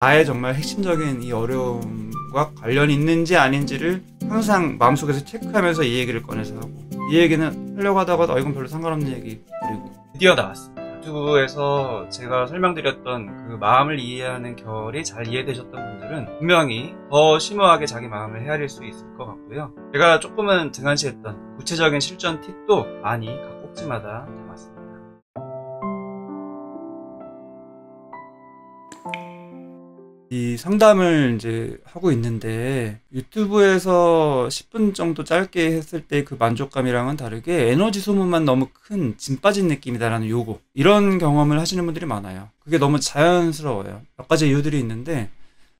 나의 정말 핵심적인 이 어려움과 관련이 있는지 아닌지를 항상 마음속에서 체크하면서 이 얘기를 꺼내서 하고, 이 얘기는 하려고 하다가 이건 별로 상관없는 얘기, 그리고 드디어 나왔습니다. 유튜브에서 제가 설명드렸던 그 마음을 이해하는 결이 잘 이해되셨던 분들은 분명히 더 심오하게 자기 마음을 헤아릴 수 있을 것 같고요. 제가 조금은 등한시했던 구체적인 실전 팁도 많이 각 꼭지마다 담았습니다. 이 상담을 이제 하고 있는데 유튜브에서 10분 정도 짧게 했을 때 그 만족감이랑은 다르게 에너지 소모만 너무 큰 짐 빠진 느낌이다라는 요거, 이런 경험을 하시는 분들이 많아요. 그게 너무 자연스러워요. 몇 가지 이유들이 있는데,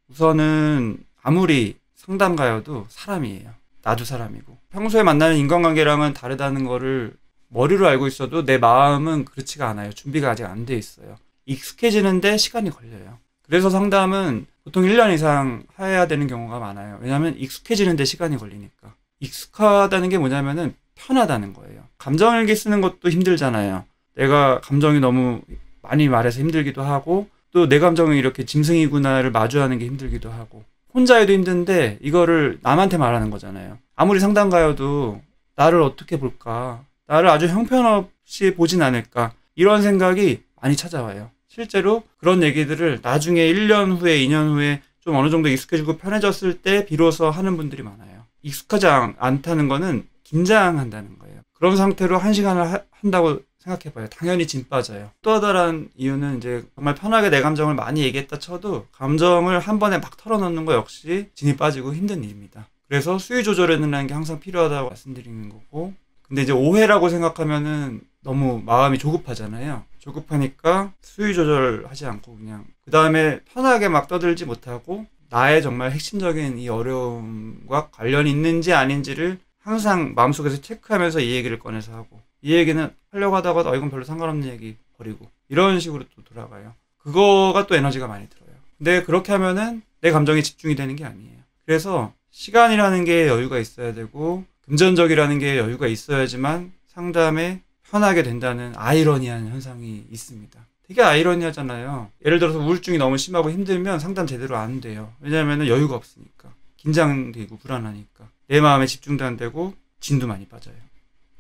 우선은 아무리 상담가여도 사람이에요. 나도 사람이고 평소에 만나는 인간관계랑은 다르다는 거를 머리로 알고 있어도 내 마음은 그렇지가 않아요. 준비가 아직 안 돼 있어요. 익숙해지는데 시간이 걸려요. 그래서 상담은 보통 1년 이상 해야 되는 경우가 많아요. 왜냐하면 익숙해지는데 시간이 걸리니까. 익숙하다는 게 뭐냐면은 편하다는 거예요. 감정일기 쓰는 것도 힘들잖아요. 내가 감정이 너무 많이 말해서 힘들기도 하고, 또 내 감정이 이렇게 짐승이구나를 마주하는 게 힘들기도 하고, 혼자 해도 힘든데 이거를 남한테 말하는 거잖아요. 아무리 상담가여도 나를 어떻게 볼까, 나를 아주 형편없이 보진 않을까, 이런 생각이 많이 찾아와요. 실제로 그런 얘기들을 나중에 1년 후에 2년 후에 좀 어느 정도 익숙해지고 편해졌을 때 비로소 하는 분들이 많아요. 익숙하지 않다는 거는 긴장한다는 거예요. 그런 상태로 1시간을 한다고 생각해봐요. 당연히 짐 빠져요. 또 다른 이유는 이제 정말 편하게 내 감정을 많이 얘기했다 쳐도 감정을 한 번에 막 털어놓는 거 역시 진이 빠지고 힘든 일입니다. 그래서 수위 조절해내는 게 항상 필요하다고 말씀드리는 거고, 근데 이제 오해라고 생각하면은 너무 마음이 조급하잖아요. 조급하니까 수위 조절하지 않고 그냥 그 다음에 편하게 막 떠들지 못하고 나의 정말 핵심적인 이 어려움과 관련이 있는지 아닌지를 항상 마음속에서 체크하면서 이 얘기를 꺼내서 하고, 이 얘기는 하려고 하다가 이건 별로 상관없는 얘기 버리고, 이런 식으로 또 돌아가요. 그거가 또 에너지가 많이 들어요. 근데 그렇게 하면은 내 감정에 집중이 되는 게 아니에요. 그래서 시간이라는 게 여유가 있어야 되고 금전적이라는 게 여유가 있어야지만 상담에 편하게 된다는 아이러니한 현상이 있습니다. 되게 아이러니하잖아요. 예를 들어서 우울증이 너무 심하고 힘들면 상담 제대로 안 돼요. 왜냐하면 여유가 없으니까. 긴장되고 불안하니까. 내 마음에 집중도 안 되고 진도 많이 빠져요.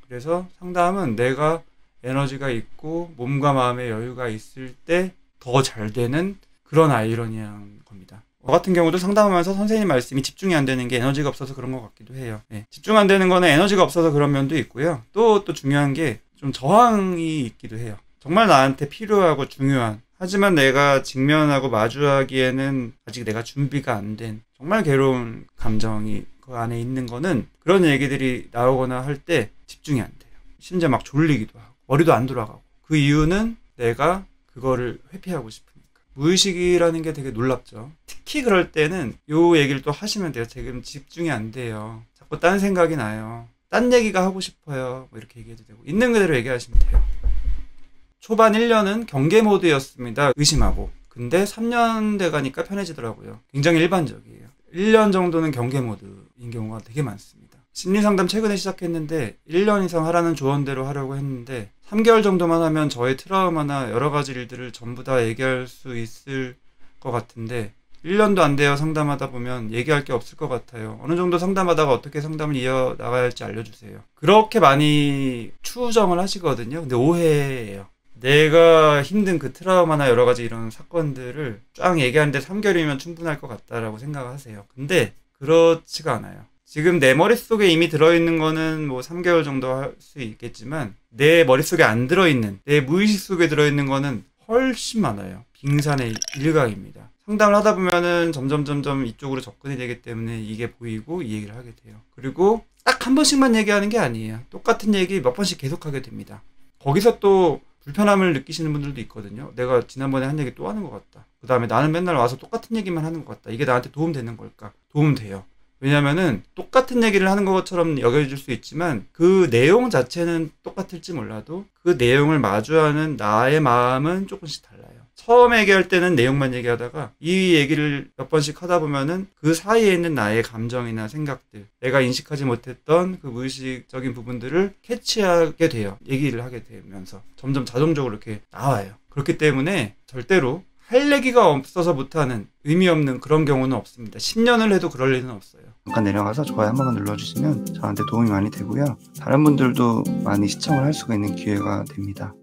그래서 상담은 내가 에너지가 있고 몸과 마음의 여유가 있을 때 더 잘 되는 그런 아이러니한 겁니다. 저 같은 경우도 상담하면서 선생님 말씀이 집중이 안 되는 게 에너지가 없어서 그런 것 같기도 해요. 네. 집중 안 되는 거는 에너지가 없어서 그런 면도 있고요. 또 중요한 게 좀 저항이 있기도 해요. 정말 나한테 필요하고 중요한, 하지만 내가 직면하고 마주하기에는 아직 내가 준비가 안 된 정말 괴로운 감정이 그 안에 있는 거는, 그런 얘기들이 나오거나 할 때 집중이 안 돼요. 심지어 막 졸리기도 하고 머리도 안 돌아가고. 그 이유는 내가 그거를 회피하고 싶으니까. 무의식이라는 게 되게 놀랍죠. 특히 그럴 때는 요 얘기를 또 하시면 돼요. 지금 집중이 안 돼요. 자꾸 딴 생각이 나요. 딴 얘기가 하고 싶어요. 뭐 이렇게 얘기해도 되고, 있는 그대로 얘기하시면 돼요. 초반 1년은 경계 모드였습니다. 의심하고. 근데 3년 돼가니까 편해지더라고요. 굉장히 일반적이에요. 1년 정도는 경계 모드인 경우가 되게 많습니다. 심리상담 최근에 시작했는데 1년 이상 하라는 조언대로 하려고 했는데 3개월 정도만 하면 저의 트라우마나 여러 가지 일들을 전부 다 얘기할 수 있을 것 같은데 1년도 안 돼요. 상담하다 보면 얘기할 게 없을 것 같아요. 어느 정도 상담하다가 어떻게 상담을 이어나가야 할지 알려주세요. 그렇게 많이 추정을 하시거든요. 근데 오해예요. 내가 힘든 그 트라우마나 여러 가지 이런 사건들을 쫙 얘기하는데 3개월이면 충분할 것 같다라고 생각을 하세요. 근데 그렇지가 않아요. 지금 내 머릿속에 이미 들어있는 거는 뭐 3개월 정도 할 수 있겠지만 내 머릿속에 안 들어있는, 내 무의식 속에 들어있는 거는 훨씬 많아요. 빙산의 일각입니다. 상담을 하다 보면은 점점 이쪽으로 접근이 되기 때문에 이게 보이고 이 얘기를 하게 돼요. 그리고 딱 한 번씩만 얘기하는 게 아니에요. 똑같은 얘기 몇 번씩 계속하게 됩니다. 거기서 또 불편함을 느끼시는 분들도 있거든요. 내가 지난번에 한 얘기 또 하는 것 같다. 그 다음에 나는 맨날 와서 똑같은 얘기만 하는 것 같다. 이게 나한테 도움되는 걸까? 도움돼요. 왜냐면은 똑같은 얘기를 하는 것처럼 여겨질 수 있지만 그 내용 자체는 똑같을지 몰라도 그 내용을 마주하는 나의 마음은 조금씩 달라요. 처음 얘기할 때는 내용만 얘기하다가 이 얘기를 몇 번씩 하다 보면은 그 사이에 있는 나의 감정이나 생각들, 내가 인식하지 못했던 그 무의식적인 부분들을 캐치하게 돼요. 얘기를 하게 되면서 점점 자동적으로 이렇게 나와요. 그렇기 때문에 절대로 할 얘기가 없어서 못하는, 의미 없는 그런 경우는 없습니다. 10년을 해도 그럴 일은 없어요. 잠깐 내려가서 좋아요 한 번만 눌러주시면 저한테 도움이 많이 되고요. 다른 분들도 많이 시청을 할 수가 있는 기회가 됩니다.